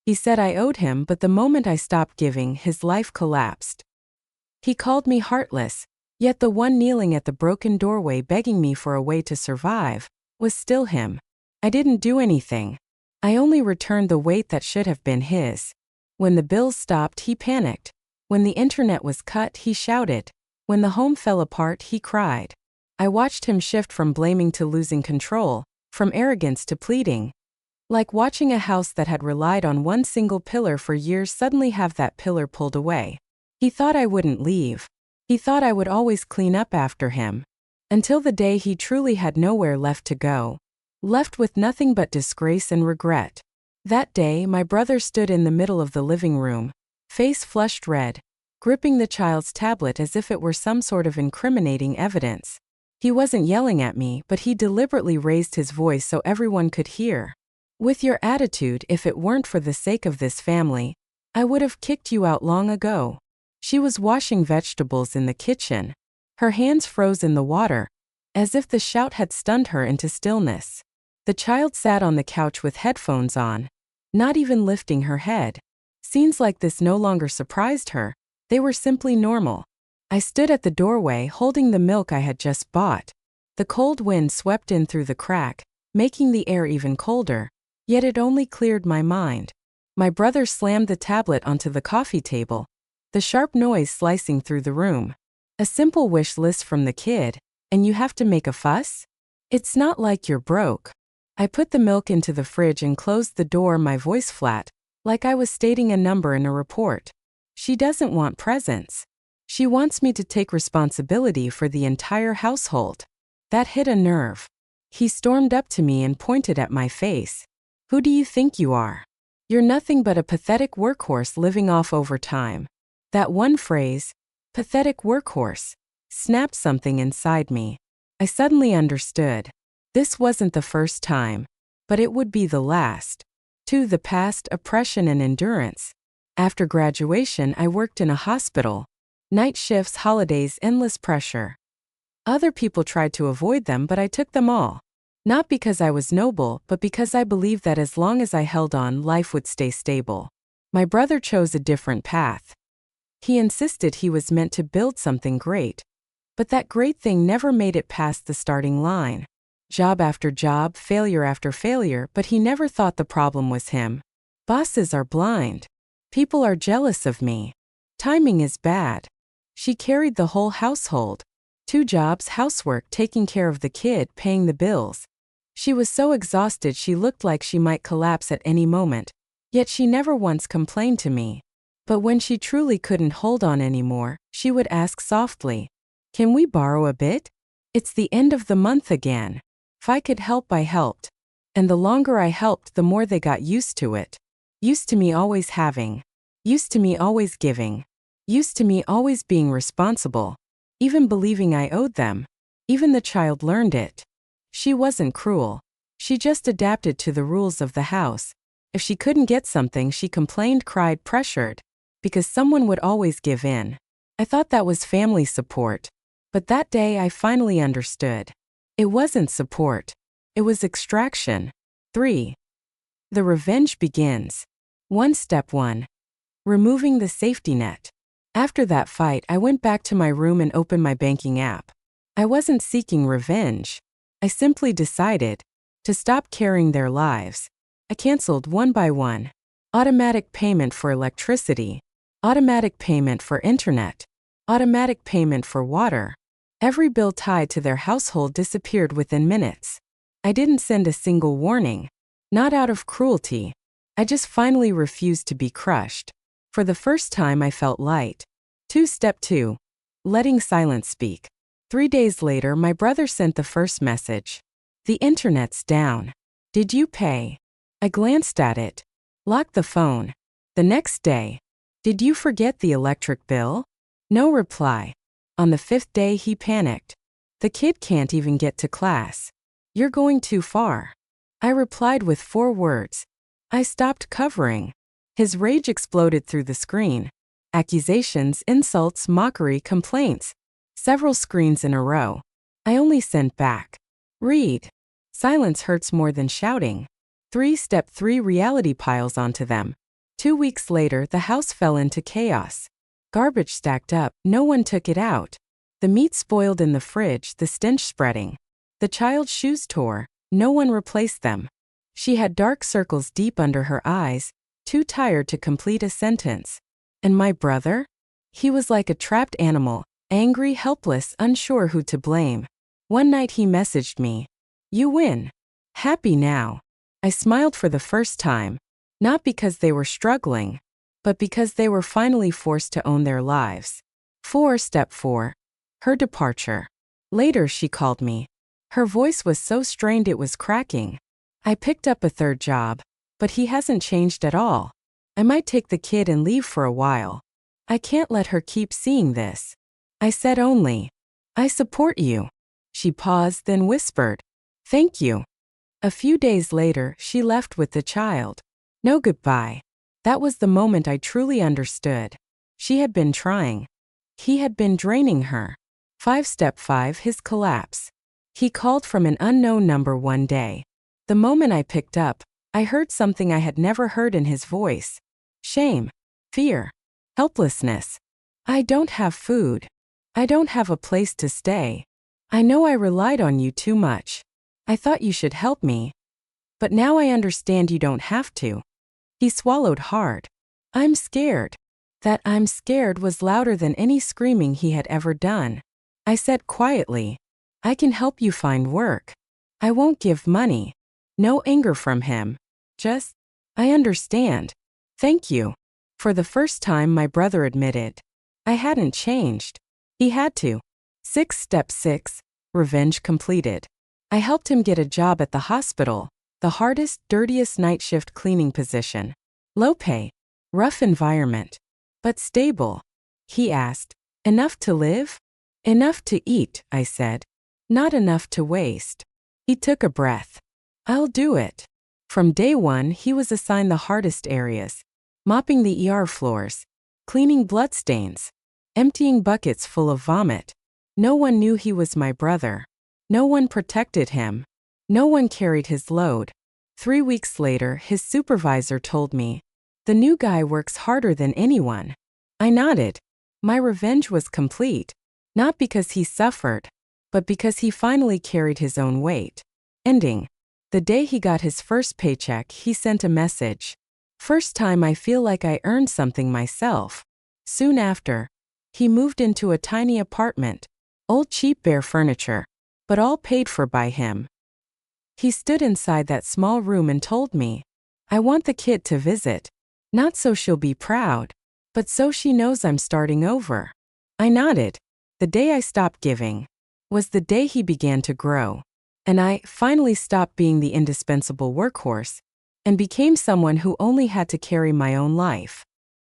He said I owed him, but the moment I stopped giving, his life collapsed. He called me heartless, yet the one kneeling at the broken doorway begging me for a way to survive was still him. I didn't do anything. I only returned the weight that should have been his. When the bills stopped, he panicked. When the internet was cut, he shouted. When the home fell apart, he cried. I watched him shift from blaming to losing control, from arrogance to pleading. Like watching a house that had relied on one single pillar for years suddenly have that pillar pulled away. He thought I wouldn't leave. He thought I would always clean up after him. Until the day he truly had nowhere left to go. Left with nothing but disgrace and regret. That day, my brother stood in the middle of the living room, face flushed red, gripping the child's tablet as if it were some sort of incriminating evidence. He wasn't yelling at me, but he deliberately raised his voice so everyone could hear. With your attitude, if it weren't for the sake of this family, I would have kicked you out long ago. She was washing vegetables in the kitchen. Her hands froze in the water, as if the shout had stunned her into stillness. The child sat on the couch with headphones on, not even lifting her head. Scenes like this no longer surprised her, they were simply normal. I stood at the doorway holding the milk I had just bought. The cold wind swept in through the crack, making the air even colder, yet it only cleared my mind. My brother slammed the tablet onto the coffee table, the sharp noise slicing through the room. A simple wish list from the kid, and you have to make a fuss? It's not like you're broke. I put the milk into the fridge and closed the door, my voice flat, like I was stating a number in a report. She doesn't want presents. She wants me to take responsibility for the entire household. That hit a nerve. He stormed up to me and pointed at my face. Who do you think you are? You're nothing but a pathetic workhorse living off overtime. That one phrase, pathetic workhorse, snapped something inside me. I suddenly understood. This wasn't the first time, but it would be the last. To the past, oppression and endurance. After graduation, I worked in a hospital. Night shifts, holidays, endless pressure. Other people tried to avoid them, but I took them all. Not because I was noble, but because I believed that as long as I held on, life would stay stable. My brother chose a different path. He insisted he was meant to build something great. But that great thing never made it past the starting line. Job after job, failure after failure, but he never thought the problem was him. Bosses are blind. People are jealous of me. Timing is bad. She carried the whole household. 2 jobs, housework, taking care of the kid, paying the bills. She was so exhausted she looked like she might collapse at any moment, yet she never once complained to me. But when she truly couldn't hold on anymore, she would ask softly, "Can we borrow a bit? It's the end of the month again." If I could help, I helped. And the longer I helped, the more they got used to it. Used to me always having. Used to me always giving. Used to me always being responsible. Even believing I owed them. Even the child learned it. She wasn't cruel. She just adapted to the rules of the house. If she couldn't get something, she complained, cried, pressured. Because someone would always give in. I thought that was family support. But that day I finally understood. It wasn't support. It was extraction. 3. The revenge begins. Step 1. Removing the safety net. After that fight, I went back to my room and opened my banking app. I wasn't seeking revenge. I simply decided to stop carrying their lives. I canceled one by one. Automatic payment for electricity. Automatic payment for internet. Automatic payment for water. Every bill tied to their household disappeared within minutes. I didn't send a single warning. Not out of cruelty. I just finally refused to be crushed. For the first time, I felt light. Step 2. Letting silence speak. 3 days later, my brother sent the first message. The internet's down. Did you pay? I glanced at it. Locked the phone. The next day. Did you forget the electric bill? No reply. On the 5th day, he panicked. The kid can't even get to class. You're going too far. I replied with 4 words. I stopped covering. His rage exploded through the screen. Accusations, insults, mockery, complaints. Several screens in a row. I only sent back. Read. Silence hurts more than shouting. Step 3. Reality piles onto them. 2 weeks later, the house fell into chaos. Garbage stacked up, no one took it out. The meat spoiled in the fridge, the stench spreading. The child's shoes tore, no one replaced them. She had dark circles deep under her eyes, too tired to complete a sentence. And my brother? He was like a trapped animal, angry, helpless, unsure who to blame. One night he messaged me, "You win. Happy now." I smiled for the first time, not because they were struggling, but because they were finally forced to own their lives. Step 4. Her departure. Later she called me. Her voice was so strained it was cracking. "I picked up a third job, but he hasn't changed at all. I might take the kid and leave for a while. I can't let her keep seeing this." I said only, "I support you." She paused, then whispered, "Thank you." A few days later, she left with the child. No goodbye. That was the moment I truly understood. She had been trying. He had been draining her. Step 5. His collapse. He called from an unknown number one day. The moment I picked up, I heard something I had never heard in his voice. Shame. Fear. Helplessness. "I don't have food. I don't have a place to stay. I know I relied on you too much. I thought you should help me. But now I understand you don't have to." He swallowed hard. "I'm scared." That "I'm scared" was louder than any screaming he had ever done. I said quietly, "I can help you find work. I won't give money." No anger from him. Just, "I understand. Thank you." For the first time, my brother admitted, I hadn't changed. He had to. Step 6. Revenge completed. I helped him get a job at the hospital, the hardest, dirtiest night shift cleaning position. Low pay, rough environment, but stable. He asked, "Enough to live?" "Enough to eat," I said. "Not enough to waste." He took a breath. "I'll do it." From day one, he was assigned the hardest areas: mopping the ER floors, cleaning bloodstains, emptying buckets full of vomit. No one knew he was my brother. No one protected him. No one carried his load. 3 weeks later, his supervisor told me, "The new guy works harder than anyone." I nodded. My revenge was complete, not because he suffered, but because he finally carried his own weight. Ending. The day he got his first paycheck, he sent a message. "First time I feel like I earned something myself." Soon after, he moved into a tiny apartment, old cheap bare furniture, but all paid for by him. He stood inside that small room and told me, "I want the kid to visit. Not so she'll be proud, but so she knows I'm starting over." I nodded. The day I stopped giving was the day he began to grow. And I finally stopped being the indispensable workhorse and became someone who only had to carry my own life.